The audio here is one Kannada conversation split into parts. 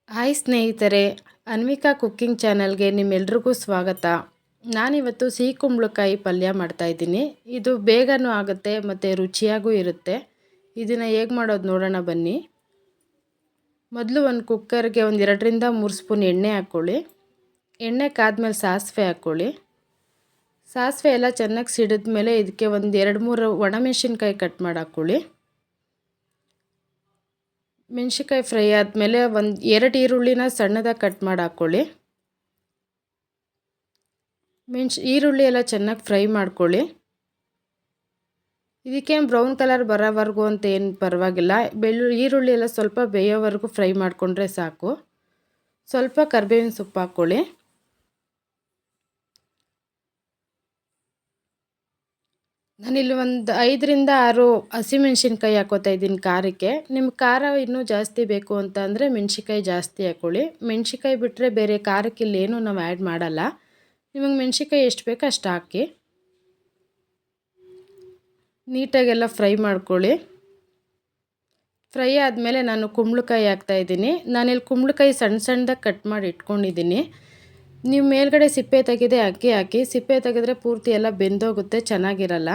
ಹಾಯ್ ಸ್ನೇಹಿತರೆ, ಅನ್ವಿಕಾ ಕುಕ್ಕಿಂಗ್ ಚಾನಲ್ಗೆ ನಿಮ್ಮೆಲ್ರಿಗೂ ಸ್ವಾಗತ. ನಾನಿವತ್ತು ಸಿಹಿ ಕುಂಬಳಕಾಯಿ ಪಲ್ಯ ಮಾಡ್ತಾಯಿದ್ದೀನಿ. ಇದು ಬೇಗನೂ ಆಗುತ್ತೆ ಮತ್ತು ರುಚಿಯಾಗೂ ಇರುತ್ತೆ. ಇದನ್ನು ಹೇಗೆ ಮಾಡೋದು ನೋಡೋಣ ಬನ್ನಿ. ಮೊದಲು ಒಂದು ಕುಕ್ಕರ್ಗೆ ಒಂದು 2ರಿಂದ 3 ಸ್ಪೂನ್ ಎಣ್ಣೆ ಹಾಕ್ಕೊಳ್ಳಿ. ಎಣ್ಣೆ ಕಾದ್ಮೇಲೆ ಸಾಸಿವೆ ಹಾಕ್ಕೊಳ್ಳಿ. ಸಾಸಿವೆ ಎಲ್ಲ ಚೆನ್ನಾಗಿ ಸಿಡಿದ್ಮೇಲೆ ಇದಕ್ಕೆ ಒಂದು 2-3 ಒಣಮೆಣಸಿನ್ಕಾಯಿ ಕಟ್ ಮಾಡಿ ಹಾಕ್ಕೊಳ್ಳಿ. ಮೆಣಸಿನ್ಕಾಯಿ ಫ್ರೈ ಆದಮೇಲೆ ಒಂದು 2 ಈರುಳ್ಳಿನ ಸಣ್ಣದಾಗಿ ಕಟ್ ಮಾಡಿ ಹಾಕ್ಕೊಳ್ಳಿ. ಈರುಳ್ಳಿ ಎಲ್ಲ ಚೆನ್ನಾಗಿ ಫ್ರೈ ಮಾಡ್ಕೊಳ್ಳಿ. ಇದಕ್ಕೇನು ಬ್ರೌನ್ ಕಲರ್ ಬರೋವರೆಗೂ ಅಂತ ಏನು ಪರವಾಗಿಲ್ಲ. ಈರುಳ್ಳಿ ಎಲ್ಲ ಸ್ವಲ್ಪ ಬೇಯೋವರೆಗೂ ಫ್ರೈ ಮಾಡಿಕೊಂಡ್ರೆ ಸಾಕು. ಸ್ವಲ್ಪ ಕರಿಬೇವಿನ ಸೊಪ್ಪು ಹಾಕ್ಕೊಳ್ಳಿ. ನಾನಿಲ್ಲಿ ಒಂದು 5ರಿಂದ 6 ಹಸಿಮೆಣ್ಸಿನ್ಕಾಯಿ ಹಾಕೋತಾ ಇದ್ದೀನಿ ಖಾರಕ್ಕೆ. ನಿಮ್ಗೆ ಖಾರ ಇನ್ನೂ ಜಾಸ್ತಿ ಬೇಕು ಅಂತ ಅಂದರೆ ಮೆಣ್ಸಿನ್ಕಾಯಿ ಜಾಸ್ತಿ ಹಾಕ್ಕೊಳ್ಳಿ. ಮೆಣ್ಸಿನ್ಕಾಯಿ ಬಿಟ್ಟರೆ ಬೇರೆ ಖಾರಕ್ಕೆ ಇಲ್ಲೇನೂ ನಾವು ಆ್ಯಡ್ ಮಾಡಲ್ಲ. ನಿಮಗೆ ಮೆಣ್ಸಿನ್ಕಾಯಿ ಎಷ್ಟು ಬೇಕೋ ಅಷ್ಟು ಹಾಕಿ. ನೀಟಾಗೆಲ್ಲ ಫ್ರೈ ಮಾಡ್ಕೊಳ್ಳಿ. ಫ್ರೈ ಆದಮೇಲೆ ನಾನು ಕುಂಬಳಕಾಯಿ ಹಾಕ್ತಾಯಿದ್ದೀನಿ. ನಾನಿಲ್ಲಿ ಕುಂಬಳಕಾಯಿ ಸಣ್ಣದಾಗಿ ಕಟ್ ಮಾಡಿ ಇಟ್ಕೊಂಡಿದ್ದೀನಿ. ನೀವು ಮೇಲ್ಗಡೆ ಸಿಪ್ಪೆ ತೆಗೆದೇ ಹಾಕಿ. ಸಿಪ್ಪೆ ತೆಗೆದ್ರೆ ಪೂರ್ತಿ ಎಲ್ಲ ಬೆಂದೋಗುತ್ತೆ, ಚೆನ್ನಾಗಿರಲ್ಲ.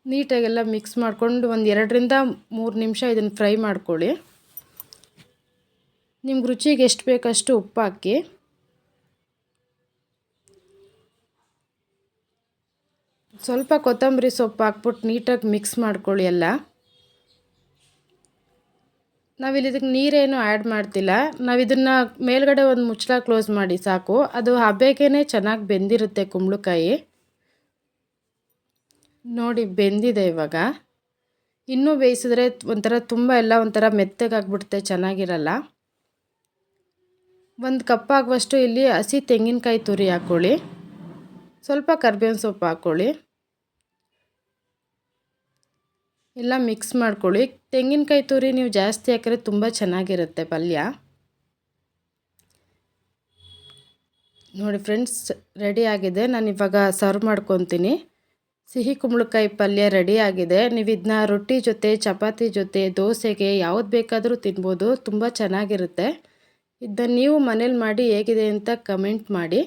ನೀಟಾಗೆಲ್ಲ ಮಿಕ್ಸ್ ಮಾಡಿಕೊಂಡು ಒಂದು 2ರಿಂದ 3 ನಿಮಿಷ ಇದನ್ನು ಫ್ರೈ ಮಾಡ್ಕೊಳ್ಳಿ. ನಿಮ್ಗೆ ರುಚಿಗೆ ಎಷ್ಟು ಬೇಕಷ್ಟು ಉಪ್ಪು ಹಾಕಿ. ಸ್ವಲ್ಪ ಕೊತ್ತಂಬರಿ ಸೊಪ್ಪು ಹಾಕ್ಬಿಟ್ಟು ನೀಟಾಗಿ ಮಿಕ್ಸ್ ಮಾಡ್ಕೊಳ್ಳಿ ಎಲ್ಲ. ನಾವಿಲ್ಲಿ ಇದಕ್ಕೆ ನೀರೇನು ಆ್ಯಡ್ ಮಾಡ್ತಿಲ್ಲ. ನಾವಿದನ್ನು ಮೇಲ್ಗಡೆ ಒಂದು ಮುಚ್ಚಳ ಕ್ಲೋಸ್ ಮಾಡಿ ಸಾಕು. ಅದು ಹಬೆಗೇ ಚೆನ್ನಾಗಿ ಬೆಂದಿರುತ್ತೆ ಕುಂಬಳಕಾಯಿ. ನೋಡಿ ಬೆಂದಿದೆ ಇವಾಗ. ಇನ್ನೂ ಬೇಯಿಸಿದ್ರೆ ಒಂಥರ ಮೆತ್ತಗಾಗ್ಬಿಡುತ್ತೆ, ಚೆನ್ನಾಗಿರಲ್ಲ. 1 ಕಪ್ ಆಗುವಷ್ಟು ಇಲ್ಲಿ ಹಸಿ ತೆಂಗಿನಕಾಯಿ ತುರಿ ಹಾಕ್ಕೊಳ್ಳಿ. ಸ್ವಲ್ಪ ಕರಿಬೇವಿನ ಸೊಪ್ಪು ಹಾಕ್ಕೊಳ್ಳಿ. ಎಲ್ಲ ಮಿಕ್ಸ್ ಮಾಡ್ಕೊಳ್ಳಿ. ತೆಂಗಿನಕಾಯಿ ತುರಿ ನೀವು ಜಾಸ್ತಿ ಹಾಕಿದ್ರೆ ತುಂಬ ಚೆನ್ನಾಗಿರುತ್ತೆ ಪಲ್ಯ. ನೋಡಿ ಫ್ರೆಂಡ್ಸ್, ರೆಡಿ ಆಗಿದೆ. ನಾನು ಇವಾಗ ಸರ್ವ್ ಮಾಡ್ಕೊತೀನಿ. ಸಿಹಿ ಕುಂಬಳಕಾಯಿ ಪಲ್ಯ ರೆಡಿ ಆಗಿದೆ. ನೀವು ಇದನ್ನ ರೊಟ್ಟಿ ಜೊತೆ, ಚಪಾತಿ ಜೊತೆ, ದೋಸೆಗೆ ಯಾವ್ದು ಬೇಕಾದರೂ ತಿನ್ಬೋದು. ತುಂಬ ಚೆನ್ನಾಗಿರುತ್ತೆ. ಇದನ್ನ ನೀವು ಮನೇಲಿ ಮಾಡಿ ಹೇಗಿದೆ ಅಂತ ಕಮೆಂಟ್ ಮಾಡಿ.